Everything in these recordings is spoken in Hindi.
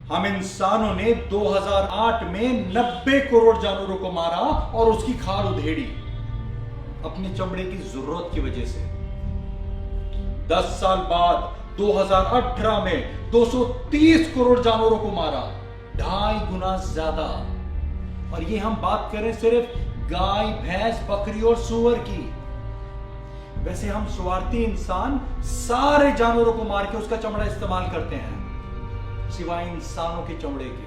हम इंसानों ने 2008 में 90 करोड़ जानवरों को मारा और उसकी खाल उधेड़ी अपने चमड़े की जरूरत की वजह से। 10 साल बाद 2018 में 230 करोड़ जानवरों को मारा, 2.5 गुना ज्यादा। और ये हम बात करें सिर्फ गाय, भैंस, बकरी और सूअर की। वैसे हम स्वार्थी इंसान सारे जानवरों को मार के उसका चमड़ा इस्तेमाल करते हैं, सिवाय इंसानों के चमड़े के।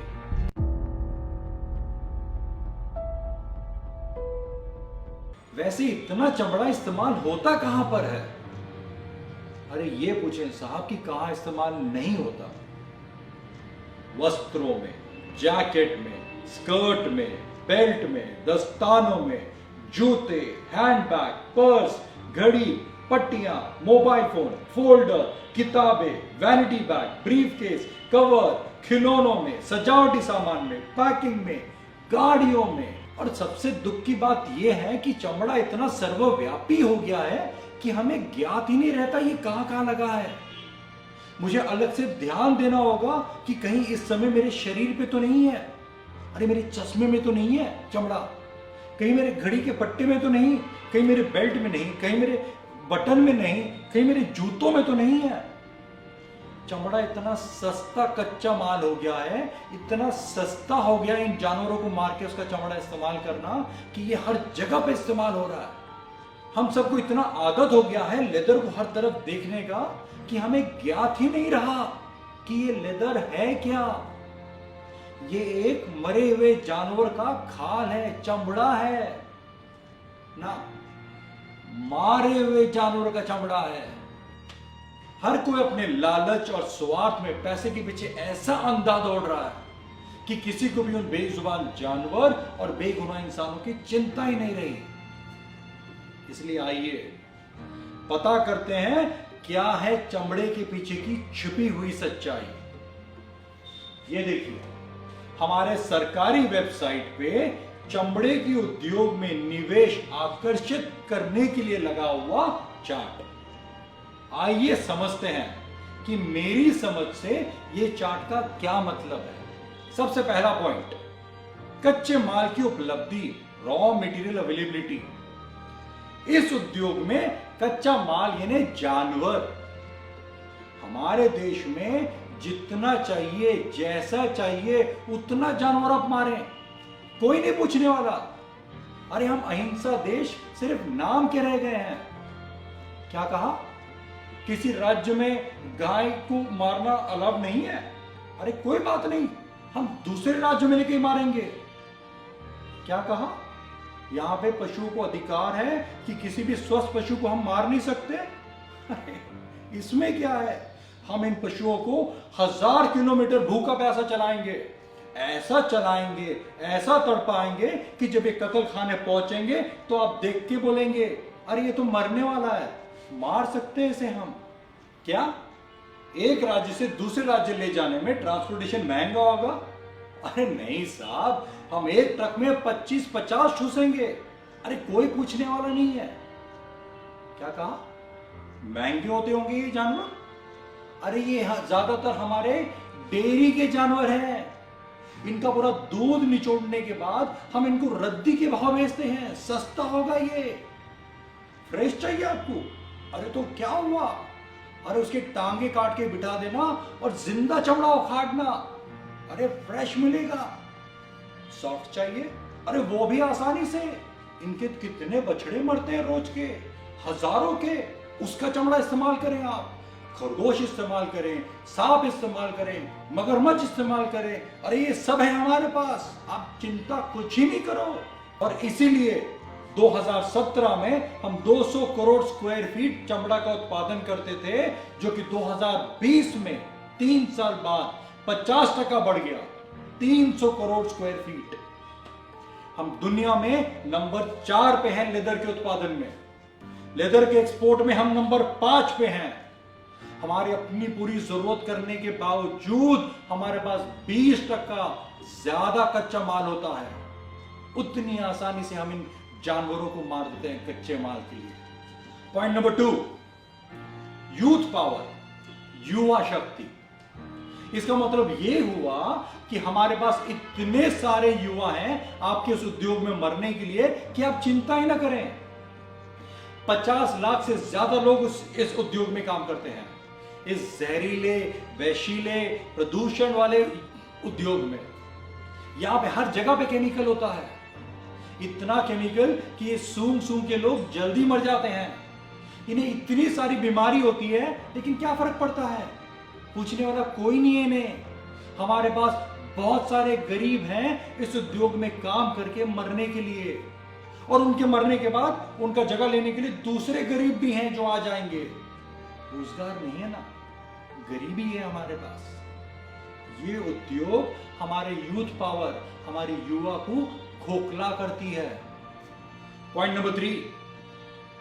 वैसे इतना चमड़ा इस्तेमाल होता कहां पर है? अरे ये पूछें साहब कि कहां इस्तेमाल नहीं होता। वस्त्रों में, जैकेट में, स्कर्ट में, बेल्ट में, दस्तानों में, जूते, हैंडबैग, पर्स, घड़ी, पट्टियां, मोबाइल फोन, फोल्डर, किताबें, वैनिटी बैग, ब्रीफकेस, कवर, खिलौनों में, सजावटी सामान में, पैकिंग में, गाड़ियों में। और सबसे दुख की बात यह है कि चमड़ा इतना सर्वव्यापी हो गया है कि हमें ज्ञात ही नहीं रहता ये कहां कहां लगा है। मुझे अलग से ध्यान देना होगा कि कहीं इस समय मेरे शरीर पे तो नहीं है, अरे मेरे चश्मे में तो नहीं है चमड़ा, कहीं मेरे घड़ी के पट्टे में तो नहीं, कहीं मेरे बेल्ट में नहीं, कहीं मेरे बटन में नहीं, कहीं मेरे जूतों में तो नहीं है। चमड़ा इतना सस्ता कच्चा माल हो गया है, इतना सस्ता हो गया इन जानवरों को मार के उसका चमड़ा इस्तेमाल करना कि ये हर जगह पे इस्तेमाल हो रहा है। हम सबको इतना आदत हो गया है लेदर को हर तरफ देखने का कि हमें ज्ञात ही नहीं रहा कि ये लेदर है क्या। ये एक मरे हुए जानवर का खाल है, चमड़ा है ना, मारे हुए जानवर का चमड़ा है। हर कोई अपने लालच और स्वार्थ में पैसे के पीछे ऐसा अंधा दौड़ रहा है कि किसी को भी उन बेजुबान जानवर और बेगुनाह इंसानों की चिंता ही नहीं रही। इसलिए आइए पता करते हैं क्या है चमड़े के पीछे की छिपी हुई सच्चाई। ये देखिए, हमारे सरकारी वेबसाइट पे चमड़े के उद्योग में निवेश आकर्षित करने के लिए लगा हुआ चार्ट। आइए समझते हैं कि मेरी समझ से यह चार्ट का क्या मतलब है। सबसे पहला पॉइंट, कच्चे माल की उपलब्धि, रॉ मटेरियल अवेलेबिलिटी। इस उद्योग में कच्चा माल यानी जानवर हमारे देश में जितना चाहिए, जैसा चाहिए उतना जानवर आप मारें, कोई नहीं पूछने वाला। अरे हम अहिंसा देश सिर्फ नाम के रह गए हैं। क्या कहा? किसी राज्य में गाय को मारना अलाउ नहीं है? अरे कोई बात नहीं, हम दूसरे राज्य में लेके मारेंगे। क्या कहा? यहां पे पशुओं को अधिकार है कि किसी भी स्वस्थ पशु को हम मार नहीं सकते। इसमें क्या है? हम इन पशुओं को 1000 किलोमीटर भूखा प्यासा चलाएंगे, ऐसा चलाएंगे, ऐसा तड़पाएंगे कि जब ये कत्ल खाने पहुंचेंगे तो आप देख के बोलेंगे अरे ये तो मरने वाला है, मार सकते हैं इसे हम। क्या एक राज्य से दूसरे राज्य ले जाने में ट्रांसपोर्टेशन महंगा होगा? अरे नहीं साहब, हम एक ट्रक में 25-50 ठूसेंगे, अरे कोई पूछने वाला नहीं है। क्या कहा? महंगे होते होंगे ये जानवर? अरे ये ज्यादातर हमारे डेयरी के जानवर हैं। इनका पूरा दूध निचोड़ने के बाद हम इनको रद्दी के भाव बेचते हैं, सस्ता होगा ये। फ्रेश चाहिए आपको? अरे तो क्या हुआ, अरे उसके टांगे काट के बिठा देना और जिंदा चमड़ा उखाड़ना, अरे फ्रेश मिलेगा। सॉफ्ट चाहिए? अरे वो भी आसानी से। इनके कितने बछड़े मरते हैं रोज के, हजारों के, उसका चमड़ा इस्तेमाल करें आप। खरगोश इस्तेमाल करें, सांप इस्तेमाल करें, मगरमच्छ इस्तेमाल करें, अरे ये सब है हमारे पास, आप चिंता कुछ ही नहीं करो। और इसीलिए 2017 में हम 200 करोड़ स्क्वायर फीट चमड़ा का उत्पादन करते थे, जो कि 2020 में 3 साल बाद 50% बढ़ गया, 300 करोड़ स्क्वायर फीट। हम दुनिया में नंबर 4 पे हैं लेदर के उत्पादन में। लेदर के एक्सपोर्ट में हम नंबर 5 पे हैं। हमारी अपनी पूरी जरूरत करने के बावजूद हमारे पास 20% ज्यादा कच्चा माल होता है। उतनी आसानी से हम इन जानवरों को मार देते हैं कच्चे माल के लिए। पॉइंट नंबर 2, यूथ पावर, युवा शक्ति। इसका मतलब ये हुआ कि हमारे पास इतने सारे युवा हैं आपके इस उद्योग में मरने के लिए कि आप चिंता ही ना करें। 50 लाख से ज्यादा लोग इस उद्योग में काम करते हैं, इस जहरीले, वैशीले, प्रदूषण वाले उद्योग में। यहां पे हर जगह पे केमिकल होता है, इतना केमिकल कि ये सूंघ सूंघ के लोग जल्दी मर जाते हैं। इन्हें इतनी सारी बीमारी होती है, लेकिन क्या फर्क पड़ता है? पूछने वाला कोई नहीं है इन्हें। हमारे पास बहुत सारे गरीब हैं इस उद्योग में काम करके मरने के लिए, और उनके मरने के बाद उनका जगह लेने के लिए दूसरे गरीब भी हैं जो आ जाएंगे। रोजगार नहीं है ना, गरीबी है हमारे पास। ये उद्योग हमारे यूथ पावर, हमारे युवा को खोखला करती है। Point number 3,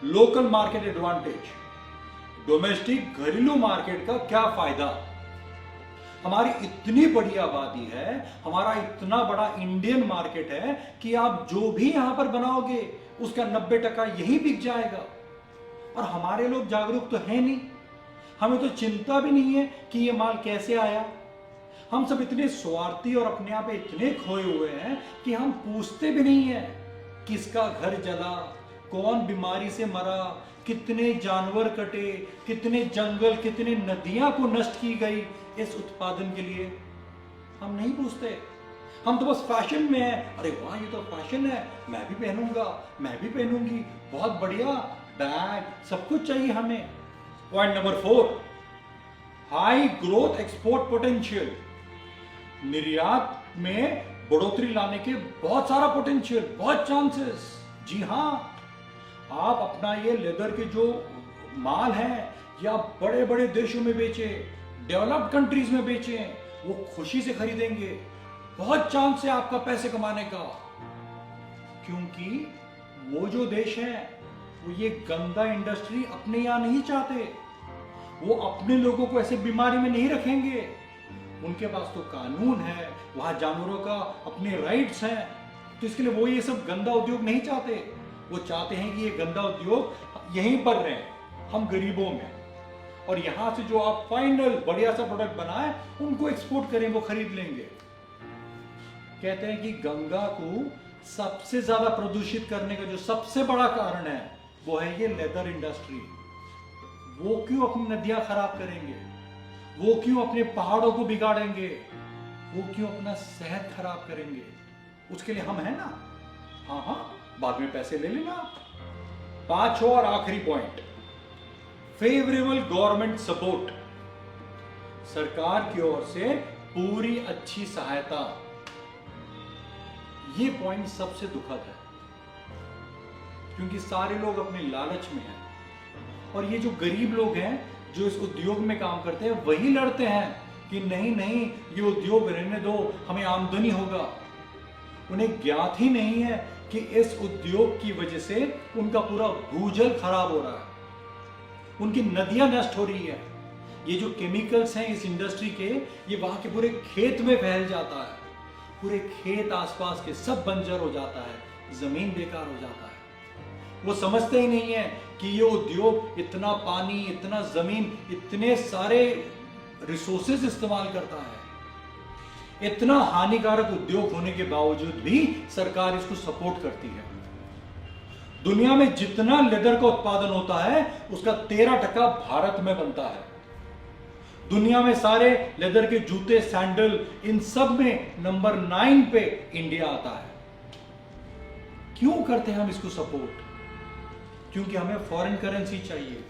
local market advantage. Domestic घरेलू मार्केट का क्या फायदा? हमारी इतनी बड़ी आबादी है, हमारा इतना बड़ा इंडियन मार्केट है कि आप जो भी यहां पर बनाओगे उसका 90% यही बिक जाएगा। और हमारे लोग जागरूक तो है नहीं, हमें तो चिंता भी नहीं है कि ये माल कैसे आया। हम सब इतने स्वार्थी और अपने आप इतने खोए हुए हैं कि हम पूछते भी नहीं है किसका घर जला, कौन बीमारी से मरा, कितने जानवर कटे, कितने जंगल, कितने नदियां को नष्ट की गई इस उत्पादन के लिए। हम नहीं पूछते, हम तो बस फैशन में है। अरे वाह, ये तो फैशन है, मैं भी पहनूंगा, मैं भी पहनूंगी, बहुत बढ़िया, बैग, सब कुछ चाहिए हमें। Point number 4, high growth export potential. निर्यात में बढ़ोतरी लाने के बहुत सारा पोटेंशियल, बहुत चांसेस। जी हां, आप अपना ये लेदर के जो माल है या बड़े बड़े देशों में बेचे, डेवलप्ड कंट्रीज में बेचे, वो खुशी से खरीदेंगे। बहुत चांस है आपका पैसे कमाने का, क्योंकि वो जो देश है वो ये गंदा इंडस्ट्री अपने यहां नहीं चाहते। वो अपने लोगों को ऐसे बीमारी में नहीं रखेंगे। उनके पास तो कानून है, वहां जानवरों का अपने राइट्स हैं, तो इसके लिए वो ये सब गंदा उद्योग नहीं चाहते। वो चाहते हैं कि ये गंदा उद्योग यहीं पर रहे, हम गरीबों में, और यहां से जो आप फाइनल बढ़िया सा प्रोडक्ट बनाए उनको एक्सपोर्ट करें, वो खरीद लेंगे। कहते हैं कि गंगा को सबसे ज्यादा प्रदूषित करने का जो सबसे बड़ा कारण है वो है ये लेदर इंडस्ट्री। वो क्यों अपनी नदियां खराब करेंगे? वो क्यों अपने पहाड़ों को बिगाड़ेंगे? वो क्यों अपना सेहत खराब करेंगे? उसके लिए हम हैं ना। हाँ हाँ, बाद में पैसे ले लेना। 5वां और आखिरी पॉइंट, फेवरेबल गवर्नमेंट सपोर्ट। सरकार की ओर से पूरी अच्छी सहायता। ये पॉइंट सबसे दुखद है, क्योंकि सारे लोग अपने लालच में हैं, और ये जो गरीब लोग हैं जो इस उद्योग में काम करते हैं वही लड़ते हैं कि नहीं नहीं, ये उद्योग रहने दो, हमें आमदनी होगा। उन्हें ज्ञात ही नहीं है कि इस उद्योग की वजह से उनका पूरा भूजल खराब हो रहा है, उनकी नदियां नष्ट हो रही है। ये जो केमिकल्स हैं इस इंडस्ट्री के, ये वहां के पूरे खेत में फैल जाता है, पूरे खेत आसपास के सब बंजर हो जाता है, जमीन बेकार हो जाता है। वो समझते ही नहीं है कि ये उद्योग इतना पानी, इतना जमीन, इतने सारे रिसोर्सेज इस्तेमाल करता है। इतना हानिकारक उद्योग होने के बावजूद भी सरकार इसको सपोर्ट करती है। दुनिया में जितना लेदर का उत्पादन होता है उसका 13% भारत में बनता है। दुनिया में सारे लेदर के जूते, सैंडल, इन सब में नंबर 9 पे इंडिया आता है। क्यों करते हैं हम इसको सपोर्ट? क्योंकि हमें फॉरेन करेंसी चाहिए।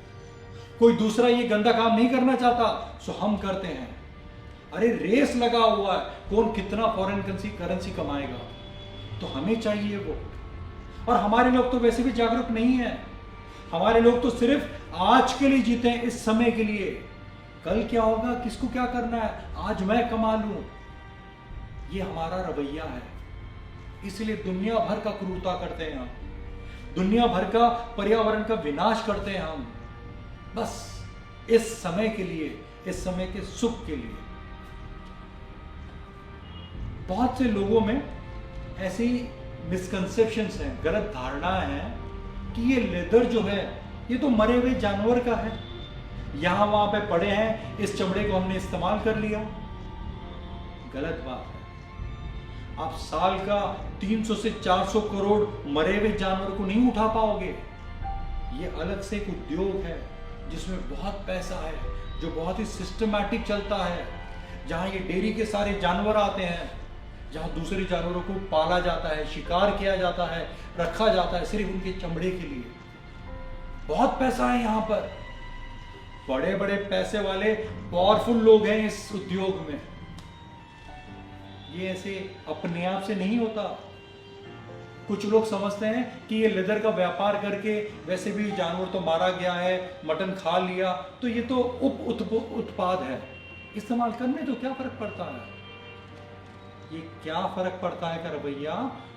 कोई दूसरा ये गंदा काम नहीं करना चाहता, सो हम करते हैं। अरे रेस लगा हुआ है, कौन कितना फॉरेन करेंसी कमाएगा, तो हमें चाहिए वो। और हमारे लोग तो वैसे भी जागरूक नहीं है। हमारे लोग तो सिर्फ आज के लिए जीते हैं, इस समय के लिए। कल क्या होगा, किसको क्या करना है, आज मैं कमा लूं, ये हमारा रवैया है। इसलिए दुनिया भर का क्रूरता करते हैं हम, दुनिया भर का पर्यावरण का विनाश करते हैं हम, बस इस समय के लिए, इस समय के सुख के लिए। बहुत से लोगों में ऐसी मिसकंसेप्शंस हैं, गलत धारणाएं हैं कि ये लेदर जो है ये तो मरे हुए जानवर का है, यहां वहां पे पड़े हैं, इस चमड़े को हमने इस्तेमाल कर लिया, गलत बात है। आप साल का 300 से 400 करोड़ मरे हुए जानवर को नहीं उठा पाओगे। ये अलग से एक उद्योग है जिसमें बहुत पैसा है, जो बहुत ही सिस्टमैटिक चलता है, जहां ये डेयरी के सारे जानवर आते हैं, जहां दूसरे जानवरों को पाला जाता है, शिकार किया जाता है, रखा जाता है सिर्फ उनके चमड़े के लिए। बहुत पैसा है यहाँ पर, बड़े बड़े पैसे वाले पावरफुल लोग हैं इस उद्योग में। ये ऐसे अपने आप से नहीं होता। कुछ लोग समझते हैं कि ये लेदर का व्यापार करके वैसे भी जानवर तो मारा गया है, मटन खा लिया, तो ये तो उत्पाद है, इस्तेमाल करने तो क्या फर्क पड़ता है। ये क्या फर्क पड़ता है का रवैया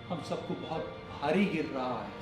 हम सबको बहुत भारी गिर रहा है।